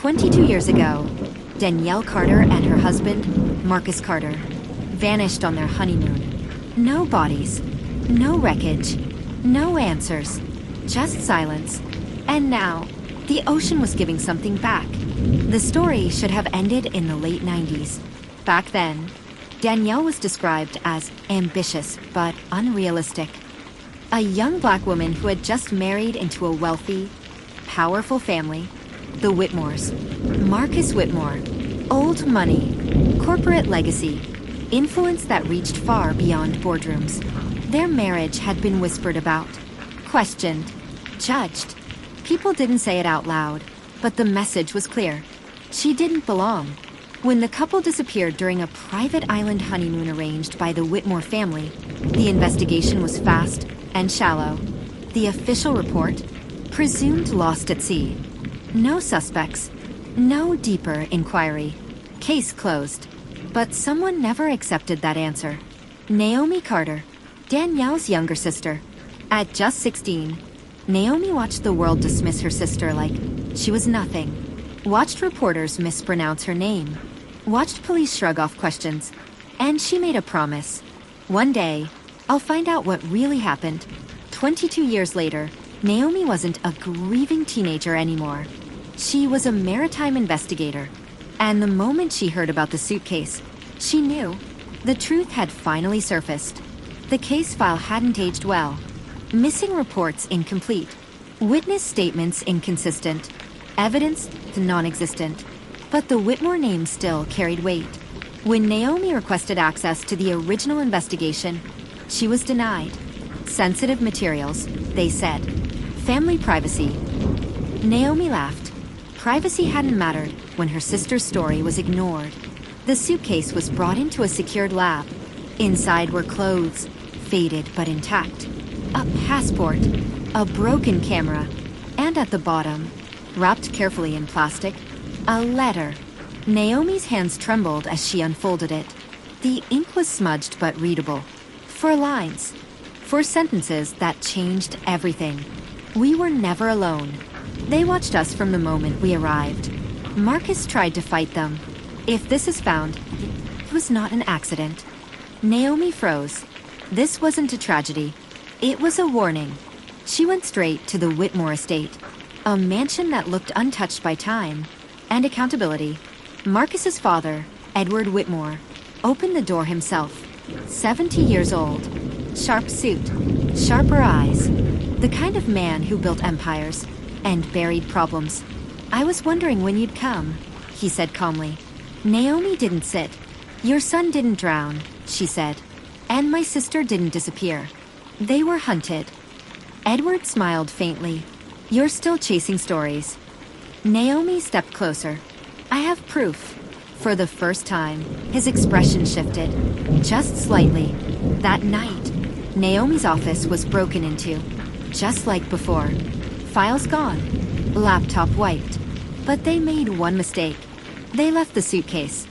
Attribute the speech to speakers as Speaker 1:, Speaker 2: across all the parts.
Speaker 1: 22 years ago, Danielle Carter and her husband, Marcus Carter, vanished on their honeymoon. No bodies, no wreckage, no answers, just silence. And now, the ocean was giving something back. The story should have ended in the late 90s. Back then, Danielle was described as ambitious but unrealistic. A young black woman who had just married into a wealthy, powerful family, the Whitmores. Marcus Whitmore, old money, corporate legacy, influence that reached far beyond boardrooms. Their marriage had been whispered about, questioned, judged. People didn't say it out loud, but the message was clear. She didn't belong. When the couple disappeared during a private island honeymoon arranged by the Whitmore family, the investigation was fast and shallow. The official report, presumed lost at sea. No suspects, no deeper inquiry. Case closed. But someone never accepted that answer. Naomi Carter, Danielle's younger sister. At just 16, Naomi watched the world dismiss her sister like she was nothing. Watched reporters mispronounce her name. Watched police shrug off questions. And she made a promise. One day, I'll find out what really happened. 22 years later, Naomi wasn't a grieving teenager anymore. She was a maritime investigator. And the moment she heard about the suitcase, she knew the truth had finally surfaced. The case file hadn't aged well. Missing reports incomplete. Witness statements inconsistent. Evidence non-existent. But the Whitmore name still carried weight. When Naomi requested access to the original investigation, she was denied. Sensitive materials, they said. Family privacy. Naomi laughed. Privacy hadn't mattered when her sister's story was ignored. The suitcase was brought into a secured lab. Inside were clothes, faded but intact, a passport, a broken camera, and at the bottom, wrapped carefully in plastic, a letter. Naomi's hands trembled as she unfolded it. The ink was smudged but readable. 4 lines. 4 sentences that changed everything. We were never alone. They watched us from the moment we arrived. Marcus tried to fight them. If this is found, it was not an accident. Naomi froze. This wasn't a tragedy. It was a warning. She went straight to the Whitmore estate, a mansion that looked untouched by time and accountability. Marcus's father, Edward Whitmore, opened the door himself. 70 years old. Sharp suit, sharper eyes. The kind of man who built empires and buried problems. I was wondering when you'd come, he said calmly. Naomi didn't sit. Your son didn't drown, she said. And my sister didn't disappear. They were hunted. Edward smiled faintly. You're still chasing stories. Naomi stepped closer. I have proof. For the first time, his expression shifted. Just slightly. That night, Naomi's office was broken into. Just like before. Files gone. Laptop wiped. But they made one mistake. They left the suitcase.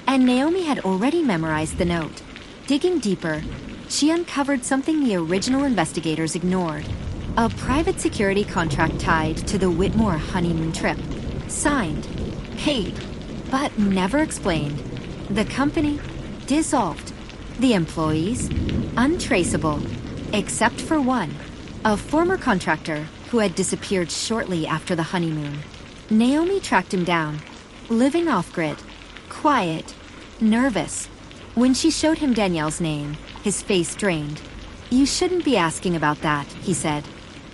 Speaker 1: And Naomi had already memorized the note. Digging deeper, she uncovered something the original investigators ignored. A private security contract tied to the Whitmore honeymoon trip. Signed, paid, but never explained. The company dissolved. The employees untraceable, except for one, a former contractor who had disappeared shortly after the honeymoon. Naomi tracked him down, living off-grid, quiet, nervous. When she showed him Danielle's name, his face drained. You shouldn't be asking about that, he said.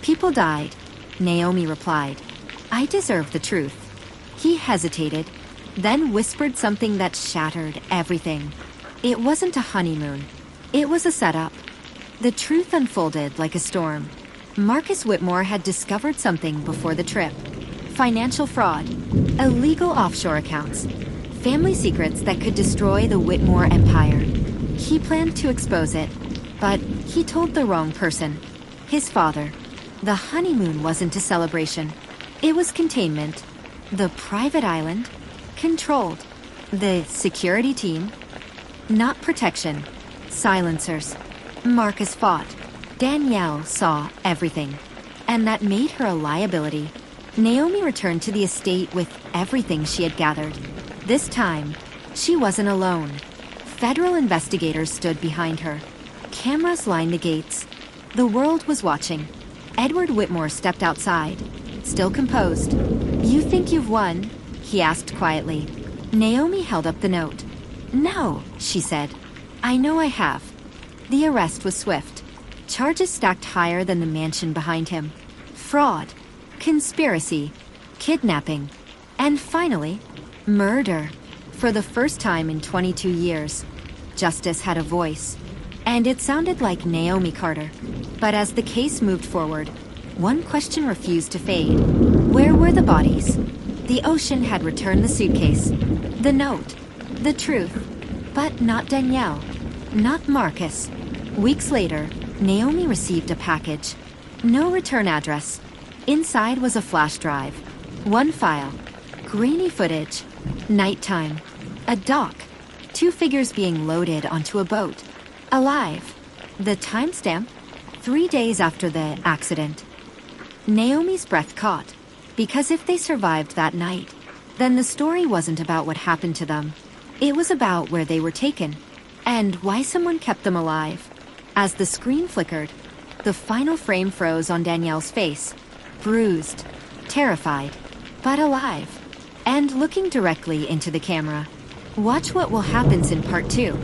Speaker 1: People died, Naomi replied. I deserve the truth. He hesitated, then whispered something that shattered everything. It wasn't a honeymoon. It was a setup. The truth unfolded like a storm. Marcus Whitmore had discovered something before the trip. Financial fraud, illegal offshore accounts, family secrets that could destroy the Whitmore empire. He planned to expose it, but he told the wrong person. His father. The honeymoon wasn't a celebration. It was containment. The private island, controlled. The security team, not protection. Silencers. Marcus fought. Danielle saw everything. And that made her a liability. Naomi returned to the estate with everything she had gathered. This time, she wasn't alone. Federal investigators stood behind her. Cameras lined the gates. The world was watching. Edward Whitmore stepped outside, still composed. "You think you've won?" he asked quietly. Naomi held up the note. "No," she said. "I know I have." The arrest was swift. Charges stacked higher than the mansion behind him. Fraud, conspiracy, kidnapping, and finally, murder. For the first time in 22 years, justice had a voice. And it sounded like Naomi Carter. But as the case moved forward, one question refused to fade. Where were the bodies? The ocean had returned the suitcase, the note, the truth. But not Danielle, not Marcus. Weeks later, Naomi received a package. No return address. Inside was a flash drive. One file. Grainy footage. Nighttime. A dock. 2 figures being loaded onto a boat. Alive. The timestamp? 3 days after the accident. Naomi's breath caught, because if they survived that night, then the story wasn't about what happened to them. It was about where they were taken, and why someone kept them alive. As the screen flickered, the final frame froze on Danielle's face, bruised, terrified, but alive, and looking directly into the camera. Watch what will happen in part 2.